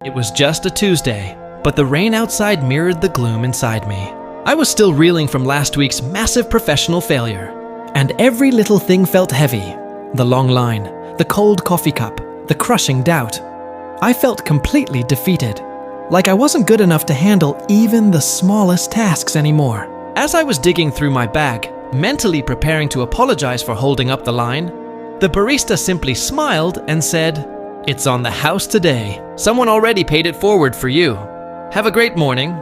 It was just a Tuesday, but the rain outside mirrored the gloom inside me. I was still reeling from last week's massive professional failure, and every little thing felt heavy. The long line, the cold coffee cup, the crushing doubt. I felt completely defeated, like I wasn't good enough to handle even the smallest tasks anymore. As I was digging through my bag, mentally preparing to apologize for holding up the line, the barista simply smiled and said, "It's on the house today. Someone already paid it forward for you. Have a great morning."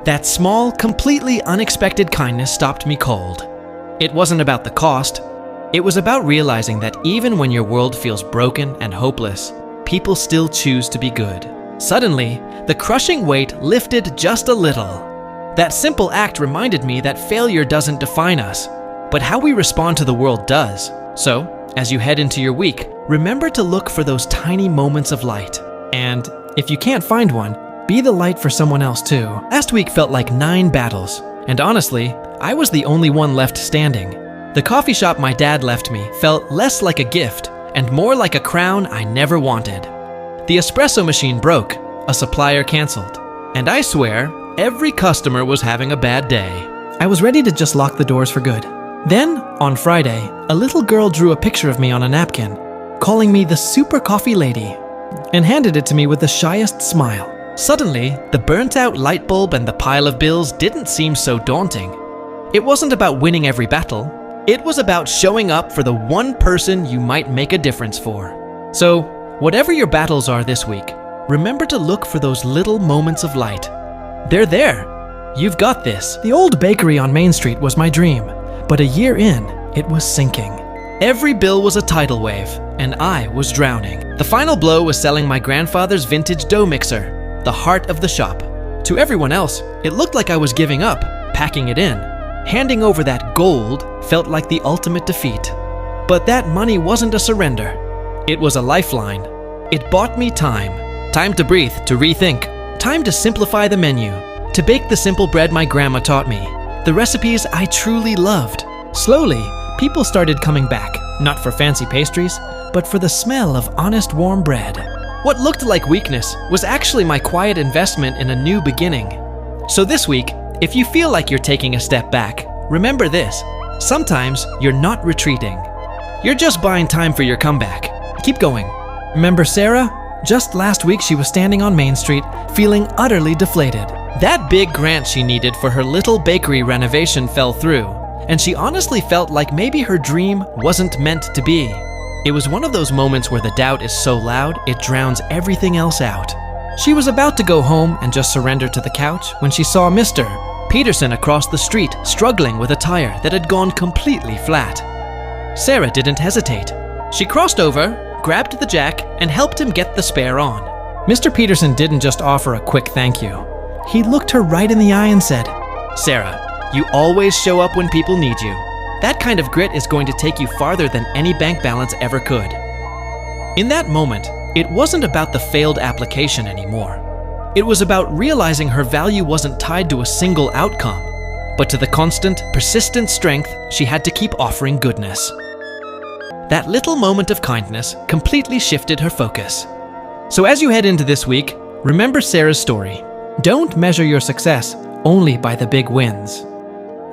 That small, completely unexpected kindness stopped me cold. It wasn't about the cost. It was about realizing that even when your world feels broken and hopeless, people still choose to be good. Suddenly, the crushing weight lifted just a little. That simple act reminded me that failure doesn't define us, but how we respond to the world does. So, as you head into your week, remember to look for those tiny moments of light. And if you can't find one, be the light for someone else too. Last week felt like 9 battles, and honestly, I was the only one left standing. The coffee shop my dad left me felt less like a gift and more like a crown I never wanted. The espresso machine broke, a supplier canceled, and I swear, every customer was having a bad day. I was ready to just lock the doors for good. Then, on Friday, a little girl drew a picture of me on a napkin, calling me the super coffee lady, and handed it to me with the shyest smile. Suddenly, the burnt-out light bulb and the pile of bills didn't seem so daunting. It wasn't about winning every battle. It was about showing up for the one person you might make a difference for. So, whatever your battles are this week, remember to look for those little moments of light. They're there. You've got this. The old bakery on Main Street was my dream, but a year in, it was sinking. Every bill was a tidal wave, and I was drowning. The final blow was selling my grandfather's vintage dough mixer, the heart of the shop. To everyone else, it looked like I was giving up, packing it in. Handing over that gold felt like the ultimate defeat. But that money wasn't a surrender. It was a lifeline. It bought me time. Time to breathe, to rethink. Time to simplify the menu. To bake the simple bread my grandma taught me. The recipes I truly loved. Slowly, people started coming back, not for fancy pastries, but for the smell of honest warm bread. What looked like weakness was actually my quiet investment in a new beginning. So this week, if you feel like you're taking a step back, remember this. Sometimes you're not retreating. You're just buying time for your comeback. Keep going. Remember Sarah? Just last week she was standing on Main Street, feeling utterly deflated. That big grant she needed for her little bakery renovation fell through, and she honestly felt like maybe her dream wasn't meant to be. It was one of those moments where the doubt is so loud, it drowns everything else out. She was about to go home and just surrender to the couch when she saw Mr. Peterson across the street struggling with a tire that had gone completely flat. Sarah didn't hesitate. She crossed over, grabbed the jack, and helped him get the spare on. Mr. Peterson didn't just offer a quick thank you. He looked her right in the eye and said, "Sarah, you always show up when people need you. That kind of grit is going to take you farther than any bank balance ever could." In that moment, it wasn't about the failed application anymore. It was about realizing her value wasn't tied to a single outcome, but to the constant, persistent strength she had to keep offering goodness. That little moment of kindness completely shifted her focus. So as you head into this week, remember Sarah's story. Don't measure your success only by the big wins.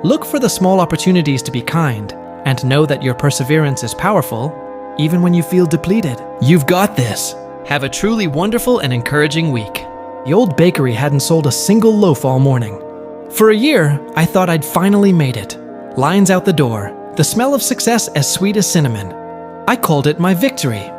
Look for the small opportunities to be kind, and know that your perseverance is powerful, even when you feel depleted. You've got this. Have a truly wonderful and encouraging week. The old bakery hadn't sold a single loaf all morning. For a year, I thought I'd finally made it. Lines out the door, the smell of success as sweet as cinnamon. I called it my victory.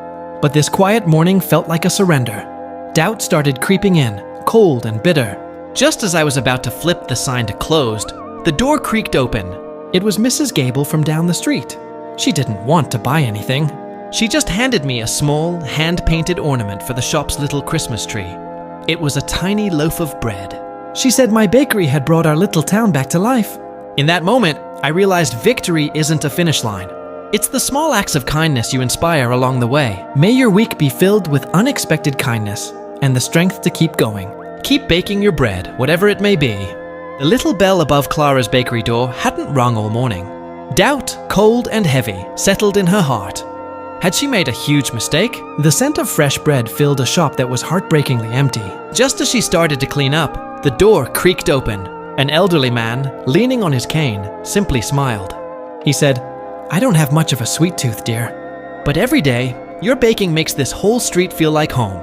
But this quiet morning felt like a surrender. Doubt started creeping in, cold and bitter. Just as I was about to flip the sign to closed, the door creaked open. It was Mrs. Gable from down the street. She didn't want to buy anything. She just handed me a small, hand-painted ornament for the shop's little Christmas tree. It was a tiny loaf of bread. She said my bakery had brought our little town back to life. In that moment, I realized victory isn't a finish line. It's the small acts of kindness you inspire along the way. May your week be filled with unexpected kindness and the strength to keep going. Keep baking your bread, whatever it may be. The little bell above Clara's bakery door hadn't rung all morning. Doubt, cold and heavy, settled in her heart. Had she made a huge mistake? The scent of fresh bread filled a shop that was heartbreakingly empty. Just as she started to clean up, the door creaked open. An elderly man, leaning on his cane, simply smiled. He said, "I don't have much of a sweet tooth, dear. But every day, your baking makes this whole street feel like home."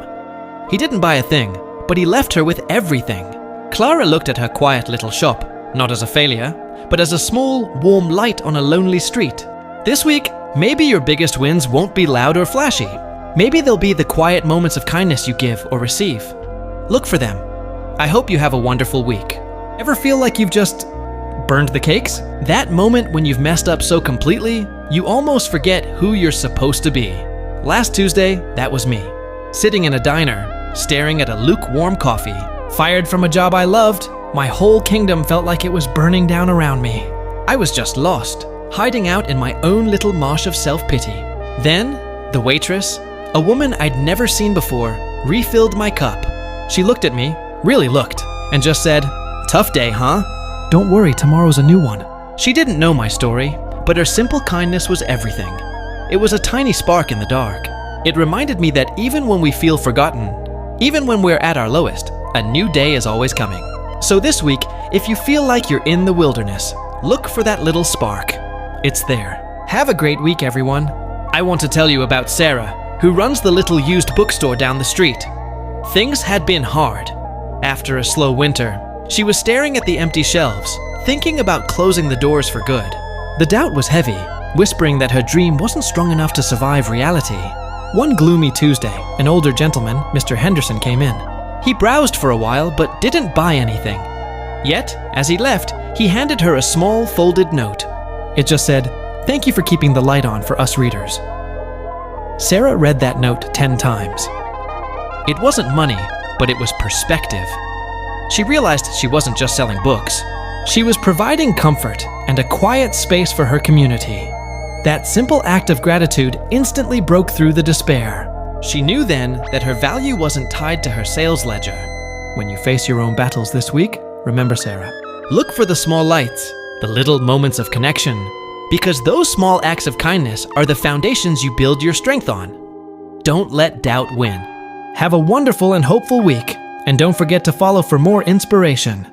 He didn't buy a thing, but he left her with everything. Clara looked at her quiet little shop, not as a failure, but as a small, warm light on a lonely street. This week, maybe your biggest wins won't be loud or flashy. Maybe they'll be the quiet moments of kindness you give or receive. Look for them. I hope you have a wonderful week. Ever feel like you've just burned the cakes? That moment when you've messed up so completely, you almost forget who you're supposed to be. Last Tuesday, that was me. Sitting in a diner, staring at a lukewarm coffee. Fired from a job I loved, my whole kingdom felt like it was burning down around me. I was just lost, hiding out in my own little marsh of self-pity. Then, the waitress, a woman I'd never seen before, refilled my cup. She looked at me, really looked, and just said, "Tough day, huh? Don't worry, tomorrow's a new one." She didn't know my story, but her simple kindness was everything. It was a tiny spark in the dark. It reminded me that even when we feel forgotten, even when we're at our lowest, a new day is always coming. So this week, if you feel like you're in the wilderness, look for that little spark. It's there. Have a great week, everyone. I want to tell you about Sarah, who runs the little used bookstore down the street. Things had been hard. After a slow winter, she was staring at the empty shelves, thinking about closing the doors for good. The doubt was heavy, whispering that her dream wasn't strong enough to survive reality. One gloomy Tuesday, an older gentleman, Mr. Henderson, came in. He browsed for a while but didn't buy anything. Yet, as he left, he handed her a small folded note. It just said, "Thank you for keeping the light on for us readers." Sarah read that note 10 times. It wasn't money, but it was perspective. She realized she wasn't just selling books. She was providing comfort and a quiet space for her community. That simple act of gratitude instantly broke through the despair. She knew then that her value wasn't tied to her sales ledger. When you face your own battles this week, remember Sarah. Look for the small lights, the little moments of connection, because those small acts of kindness are the foundations you build your strength on. Don't let doubt win. Have a wonderful and hopeful week, and don't forget to follow for more inspiration.